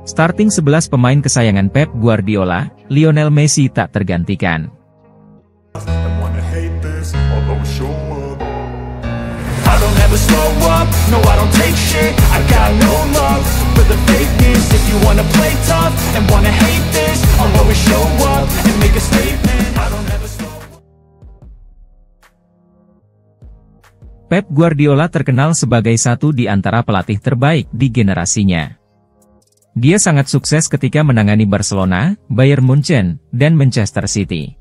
Starting 11 pemain kesayangan Pep Guardiola, Lionel Messi tak tergantikan. Pep Guardiola terkenal sebagai satu di antara pelatih terbaik di generasinya. Dia sangat sukses ketika menangani Barcelona, Bayern Munchen, dan Manchester City.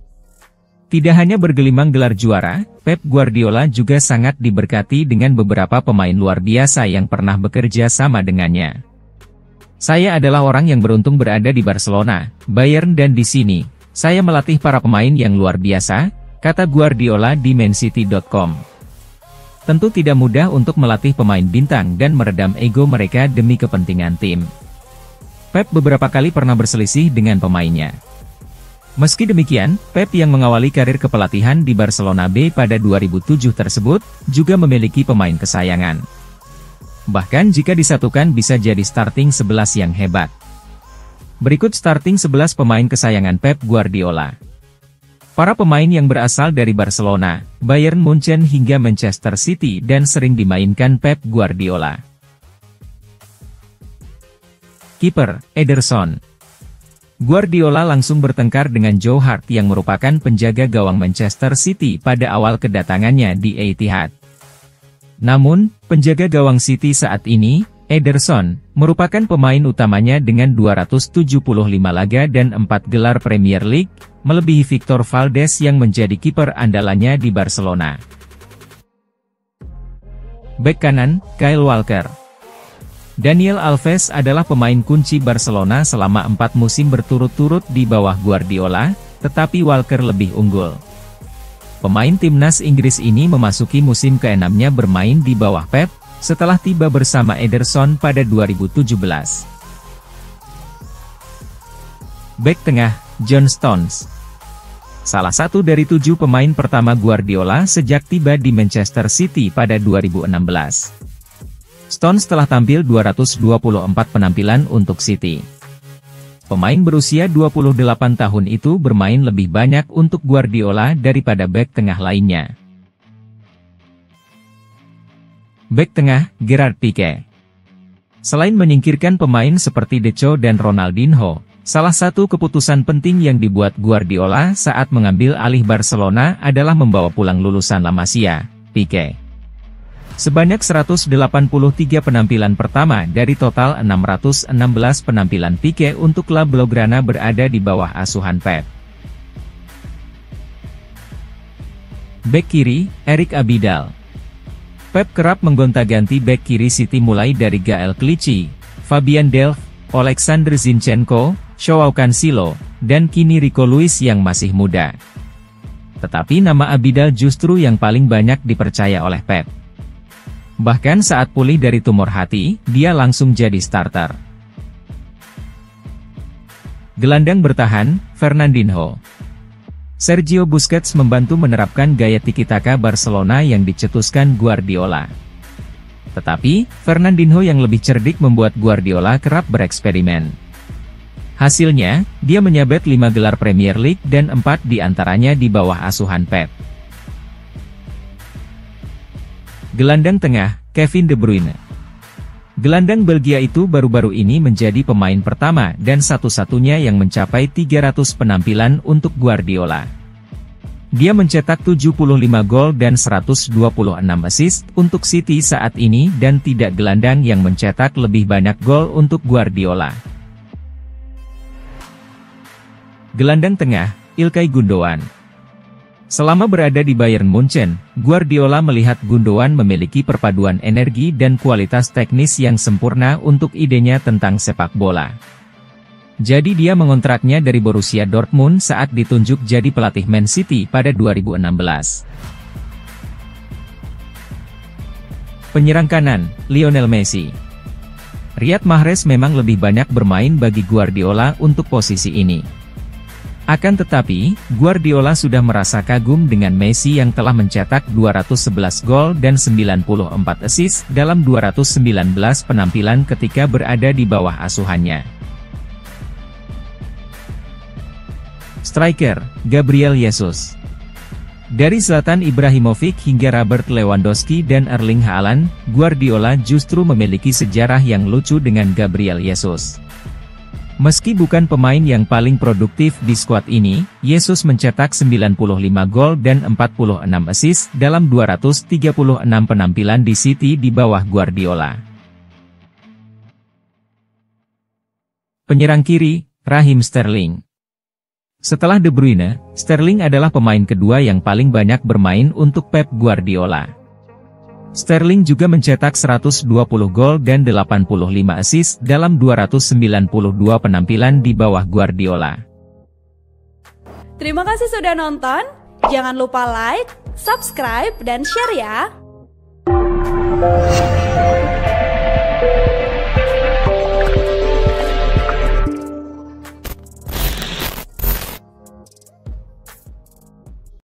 Tidak hanya bergelimang gelar juara, Pep Guardiola juga sangat diberkati dengan beberapa pemain luar biasa yang pernah bekerja sama dengannya. Saya adalah orang yang beruntung berada di Barcelona, Bayern dan di sini. Saya melatih para pemain yang luar biasa, kata Guardiola di mancity.com. Tentu tidak mudah untuk melatih pemain bintang dan meredam ego mereka demi kepentingan tim. Pep beberapa kali pernah berselisih dengan pemainnya. Meski demikian, Pep yang mengawali karir kepelatihan di Barcelona B pada 2007 tersebut, juga memiliki pemain kesayangan. Bahkan jika disatukan bisa jadi starting 11 yang hebat. Berikut starting 11 pemain kesayangan Pep Guardiola. Para pemain yang berasal dari Barcelona, Bayern Munchen hingga Manchester City dan sering dimainkan Pep Guardiola. Kiper, Ederson. Guardiola langsung bertengkar dengan Joe Hart yang merupakan penjaga gawang Manchester City pada awal kedatangannya di Etihad. Namun, penjaga gawang City saat ini, Ederson, merupakan pemain utamanya dengan 275 laga dan 4 gelar Premier League, melebihi Victor Valdes yang menjadi kiper andalannya di Barcelona. Bek kanan, Kyle Walker. Daniel Alves adalah pemain kunci Barcelona selama 4 musim berturut-turut di bawah Guardiola, tetapi Walker lebih unggul. Pemain timnas Inggris ini memasuki musim ke-6-nya bermain di bawah Pep, setelah tiba bersama Ederson pada 2017. Bek tengah, John Stones. Salah satu dari 7 pemain pertama Guardiola sejak tiba di Manchester City pada 2016. Stones telah tampil 224 penampilan untuk City. Pemain berusia 28 tahun itu bermain lebih banyak untuk Guardiola daripada bek tengah lainnya. Bek tengah, Gerard Pique. Selain menyingkirkan pemain seperti Deco dan Ronaldinho, salah satu keputusan penting yang dibuat Guardiola saat mengambil alih Barcelona adalah membawa pulang lulusan La Masia, Pique. Sebanyak 183 penampilan pertama dari total 616 penampilan Pique untuk klub Blaugrana berada di bawah asuhan Pep. Bek kiri, Eric Abidal. Pep kerap menggonta-ganti bek kiri City mulai dari Gaël Clichy, Fabian Delph, Alexander Zinchenko, Joao Cancelo, dan kini Rico Lewis yang masih muda. Tetapi nama Abidal justru yang paling banyak dipercaya oleh Pep. Bahkan saat pulih dari tumor hati, dia langsung jadi starter. Gelandang bertahan, Fernandinho. Sergio Busquets membantu menerapkan gaya tiki-taka Barcelona yang dicetuskan Guardiola. Tetapi, Fernandinho yang lebih cerdik membuat Guardiola kerap bereksperimen. Hasilnya, dia menyabet 5 gelar Premier League dan 4 diantaranya di bawah asuhan Pep. Gelandang tengah, Kevin De Bruyne. Gelandang Belgia itu baru-baru ini menjadi pemain pertama dan satu-satunya yang mencapai 300 penampilan untuk Guardiola. Dia mencetak 75 gol dan 126 assist untuk City saat ini dan tidak gelandang yang mencetak lebih banyak gol untuk Guardiola. Gelandang tengah, Ilkay Gundogan. Selama berada di Bayern Munchen, Guardiola melihat Gundogan memiliki perpaduan energi dan kualitas teknis yang sempurna untuk idenya tentang sepak bola. Jadi dia mengontraknya dari Borussia Dortmund saat ditunjuk jadi pelatih Man City pada 2016. Penyerang kanan, Lionel Messi. Riyad Mahrez memang lebih banyak bermain bagi Guardiola untuk posisi ini. Akan tetapi, Guardiola sudah merasa kagum dengan Messi yang telah mencetak 211 gol dan 94 assist dalam 219 penampilan ketika berada di bawah asuhannya. Striker, Gabriel Jesus. Dari Zlatan Ibrahimovic hingga Robert Lewandowski dan Erling Haaland, Guardiola justru memiliki sejarah yang lucu dengan Gabriel Jesus. Meski bukan pemain yang paling produktif di skuad ini, Jesus mencetak 95 gol dan 46 assist dalam 236 penampilan di City di bawah Guardiola. Penyerang kiri, Raheem Sterling. Setelah De Bruyne, Sterling adalah pemain kedua yang paling banyak bermain untuk Pep Guardiola. Sterling juga mencetak 120 gol dan 85 assist dalam 292 penampilan di bawah Guardiola. Terima kasih sudah nonton, jangan lupa like, subscribe, dan share ya!